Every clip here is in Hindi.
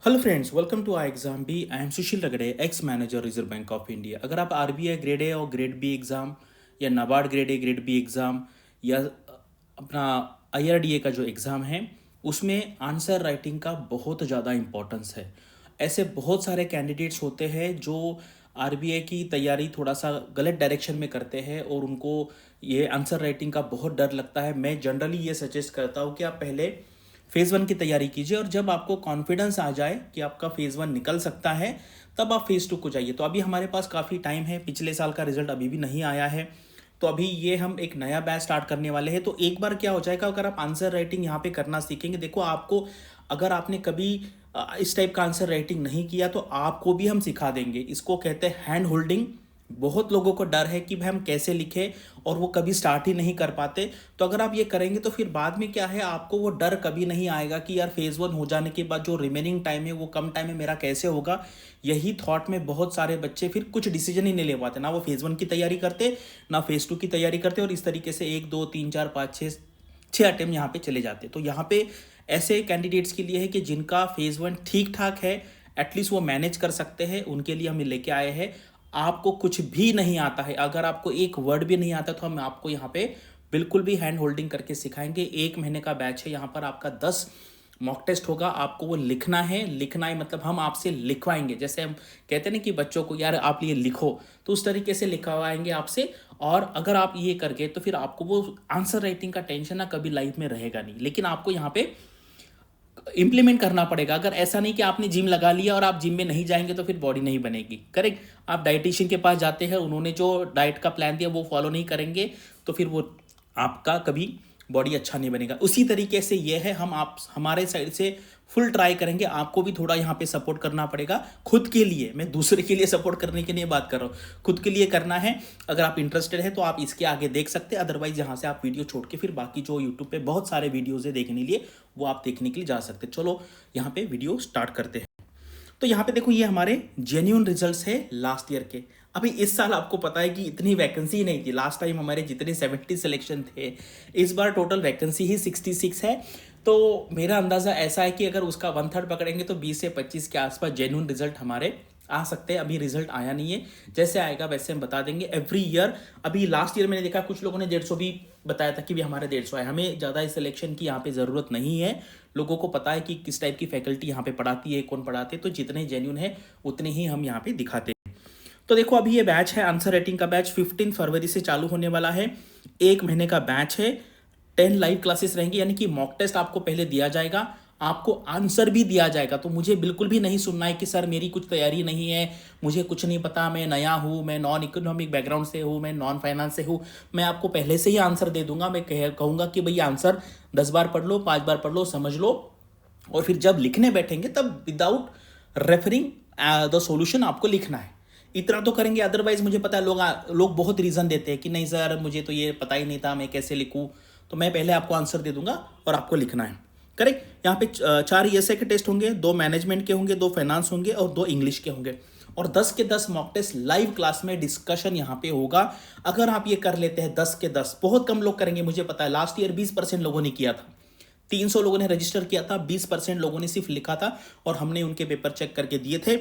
Hello friends, welcome to I exam B. I am Sushil Ragade, ex manager Reserve Bank of India. अगर आप आरबीआई ग्रेड ए और ग्रेड बी एग्ज़ाम या NABARD grade A grade B exam या अपना आईआरडीए का जो एग्ज़ाम है उसमें आंसर राइटिंग का बहुत ज़्यादा इम्पोर्टेंस है। ऐसे बहुत सारे कैंडिडेट्स होते हैं जो आरबीआई की तैयारी थोड़ा सा गलत डायरेक्शन में करते हैं और उनको ये आंसर राइटिंग का बहुत डर लगता है। मैं जनरली ये सजेस्ट करता हूँ कि आप पहले फेज़ वन की तैयारी कीजिए और जब आपको कॉन्फिडेंस आ जाए कि आपका फेज़ वन निकल सकता है तब आप फेज़ टू को जाइए। तो अभी हमारे पास काफ़ी टाइम है, पिछले साल का रिजल्ट अभी भी नहीं आया है। तो अभी ये हम एक नया बैच स्टार्ट करने वाले हैं। तो एक बार क्या हो जाएगा, अगर आप आंसर राइटिंग यहाँ पे करना सीखेंगे, देखो आपको, अगर आपने कभी इस टाइप का आंसर राइटिंग नहीं किया तो आपको भी हम सिखा देंगे। इसको कहते हैं हैंड होल्डिंग। बहुत लोगों को डर है कि भाई हम कैसे लिखें और वो कभी स्टार्ट ही नहीं कर पाते। तो अगर आप ये करेंगे तो फिर बाद में क्या है, आपको वो डर कभी नहीं आएगा कि यार फेज़ वन हो जाने के बाद जो रिमेनिंग टाइम है वो कम टाइम में मेरा कैसे होगा। यही थॉट में बहुत सारे बच्चे फिर कुछ डिसीजन ही नहीं ले पाते, ना वो फेज़ वन की तैयारी करते ना फेज़ टू की तैयारी करते, और इस तरीके से 1 2 3 4 5 6 अटेम्प्ट यहाँ पे चले जाते। तो यहाँ पे ऐसे कैंडिडेट्स के लिए है कि जिनका फेज़ वन ठीक ठाक है, एटलीस्ट वो मैनेज कर सकते हैं, उनके लिए हम लेके आए हैं। आपको कुछ भी नहीं आता है, अगर आपको एक वर्ड भी नहीं आता तो हम आपको यहाँ पे बिल्कुल भी हैंड होल्डिंग करके सिखाएंगे। 1 महीने का बैच है, यहाँ पर आपका 10 मॉक टेस्ट होगा। आपको वो लिखना है मतलब हम आपसे लिखवाएंगे। जैसे हम कहते हैं ना कि बच्चों को यार आप ये लिखो, तो उस तरीके से लिखवाएंगे आपसे। और अगर आप ये करके तो फिर आपको वो आंसर राइटिंग का टेंशन ना कभी लाइफ में रहेगा नहीं। लेकिन आपको यहाँ पे इंप्लीमेंट करना पड़ेगा। अगर ऐसा नहीं कि आपने जिम लगा लिया और आप जिम में नहीं जाएंगे तो फिर बॉडी नहीं बनेगी। करेक्ट, आप डाइटिशियन के पास जाते हैं, उन्होंने जो डाइट का प्लान दिया वो फॉलो नहीं करेंगे तो फिर वो आपका कभी बॉडी अच्छा नहीं बनेगा। उसी तरीके से ये है, हम आप हमारे साइड से फुल ट्राई करेंगे। आपको भी थोड़ा यहाँ पे सपोर्ट करना पड़ेगा खुद के लिए। मैं दूसरे के लिए सपोर्ट करने की नहीं बात कर रहा हूँ, खुद के लिए करना है। अगर आप इंटरेस्टेड है तो आप इसके आगे देख सकते हैं, अदरवाइज यहाँ से आप वीडियो छोड़ के फिर बाकी जो यूट्यूब पे बहुत सारे वीडियोज़ है देखने लिए, वो आप देखने के लिए जा सकते हैं। चलो यहाँ पे वीडियो स्टार्ट करते हैं। तो यहाँ पे देखो, ये हमारे जेन्यून रिजल्ट्स है लास्ट ईयर के। अभी इस साल आपको पता है कि इतनी वैकेंसी ही नहीं थी। लास्ट टाइम हमारे जितने 70 सिलेक्शन थे, इस बार टोटल वैकेंसी ही 66 है। तो मेरा अंदाज़ा ऐसा है कि अगर उसका 1/3 पकड़ेंगे तो 20 से 25 के आसपास जेन्यून रिजल्ट हमारे आ सकते हैं। अभी रिजल्ट आया नहीं है, जैसे आएगा वैसे हम बता देंगे एवरी ईयर। अभी लास्ट ईयर मैंने देखा कुछ लोगों ने 150 भी बताया था कि भी हमारे 150 है। हमें ज़्यादा इस सिलेक्शन की यहाँ पे ज़रूरत नहीं है। लोगों को पता है कि किस टाइप की फैकल्टी यहाँ पे पढ़ाती है, कौन पढ़ाते हैं, तो जितने जेन्यून है उतने ही हम यहाँ पे दिखाते हैं। तो देखो, अभी ये बैच है आंसर राइटिंग का बैच, 15 फरवरी से चालू होने वाला है। 1 महीने का बैच है। 10 लाइव क्लासेस रहेंगी, यानी कि मॉक टेस्ट आपको पहले दिया जाएगा, आपको आंसर भी दिया जाएगा। तो मुझे बिल्कुल भी नहीं सुनना है कि सर मेरी कुछ तैयारी नहीं है, मुझे कुछ नहीं पता, मैं नया हूँ, मैं नॉन इकोनॉमिक बैकग्राउंड से हूँ, मैं नॉन फाइनेंस से हूँ। मैं आपको पहले से ही आंसर दे दूंगा। मैं कहूँगा कि भाई आंसर 10 बार पढ़ लो, 5 बार पढ़ लो, समझ लो, और फिर जब लिखने बैठेंगे तब विदाउट रेफरिंग द सॉल्यूशन आपको लिखना है। इतना तो करेंगे, अदरवाइज मुझे पता है लोग बहुत रीज़न देते हैं कि नहीं सर मुझे तो ये पता ही नहीं था, मैं कैसे लिखूँ। तो मैं पहले आपको आंसर दे दूंगा और आपको लिखना है। करेक्ट, यहाँ पे 4 ईएसए के टेस्ट होंगे, 2 मैनेजमेंट के होंगे, 2 फाइनेंस होंगे और 2 इंग्लिश के होंगे। और 10 के 10 मॉक टेस्ट लाइव क्लास में डिस्कशन यहाँ पे होगा। अगर आप ये कर लेते हैं 10 के 10, बहुत कम लोग करेंगे मुझे पता है। लास्ट ईयर 20% लोगों ने किया था, 300 लोगों ने रजिस्टर किया था, 20% लोगों ने सिर्फ लिखा था और हमने उनके पेपर चेक करके दिए थे।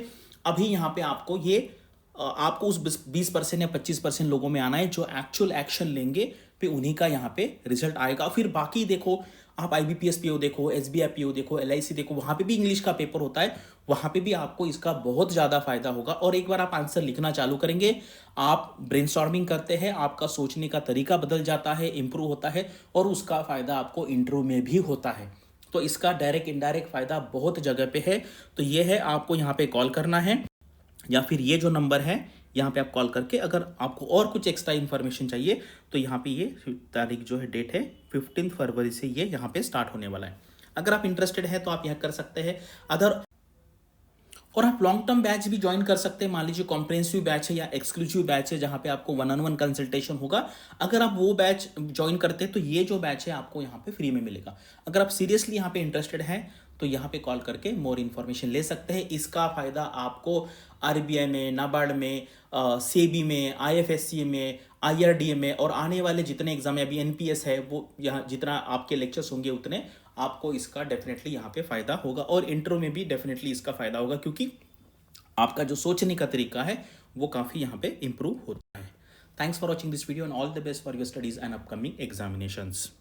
अभी यहाँ पे आपको ये आपको उस 20% या 25% लोगों में आना है जो एक्चुअल एक्शन लेंगे, फिर उन्हीं का यहाँ पे रिजल्ट आएगा। फिर बाकी देखो, आप आईबीपीएस पीओ देखो, एसबीआई पीओ देखो, एलआईसी देखो, वहाँ पे भी इंग्लिश का पेपर होता है, वहाँ पे भी आपको इसका बहुत ज़्यादा फायदा होगा। और एक बार आप आंसर लिखना चालू करेंगे, आप ब्रेनस्टॉर्मिंग करते हैं, आपका सोचने का तरीका बदल जाता है, इंप्रूव होता है, और उसका फ़ायदा आपको इंटरव्यू में भी होता है। तो इसका डायरेक्ट इनडायरेक्ट फ़ायदा बहुत जगह पे है। तो ये है, आपको यहाँ पे कॉल करना है या फिर ये जो नंबर है यहाँ पे आप कॉल करके, अगर आपको और कुछ एक्स्ट्रा इन्फॉर्मेशन चाहिए तो यहाँ पे ये तारीख जो है, डेट है 15 फरवरी से ये यहाँ पे स्टार्ट होने वाला है। अगर आप इंटरेस्टेड है तो आप यह कर सकते हैं। अदर और आप लॉन्ग टर्म बैच भी ज्वाइन कर सकते हैं। मान लीजिए कॉम्प्रिहेंसिव बैच है या एक्सक्लूसिव बैच है जहाँ पे आपको 1-on-1 कंसल्टेशन होगा। अगर आप वो बैच ज्वाइन करते हैं तो ये जो बैच है आपको यहाँ पे फ्री में मिलेगा। अगर आप सीरियसली यहाँ पे इंटरेस्टेड हैं तो यहाँ पे कॉल करके मोर इन्फॉर्मेशन ले सकते हैं। इसका फ़ायदा आपको आरबीआई में, नाबार्ड में, सेबी में, आईएफएससी में, आईआरडीए में और आने वाले जितने एग्जाम है, अभी एनपीएस है, वो यहाँ जितना आपके लेक्चर्स होंगे उतने आपको इसका डेफिनेटली यहाँ पे फ़ायदा होगा, और इंटरव्यू में भी डेफिनेटली इसका फ़ायदा होगा, क्योंकि आपका जो सोचने का तरीका है वो काफ़ी यहाँ पे इम्प्रूव होता है। Thanks for watching this video and all the best for your studies and upcoming examinations.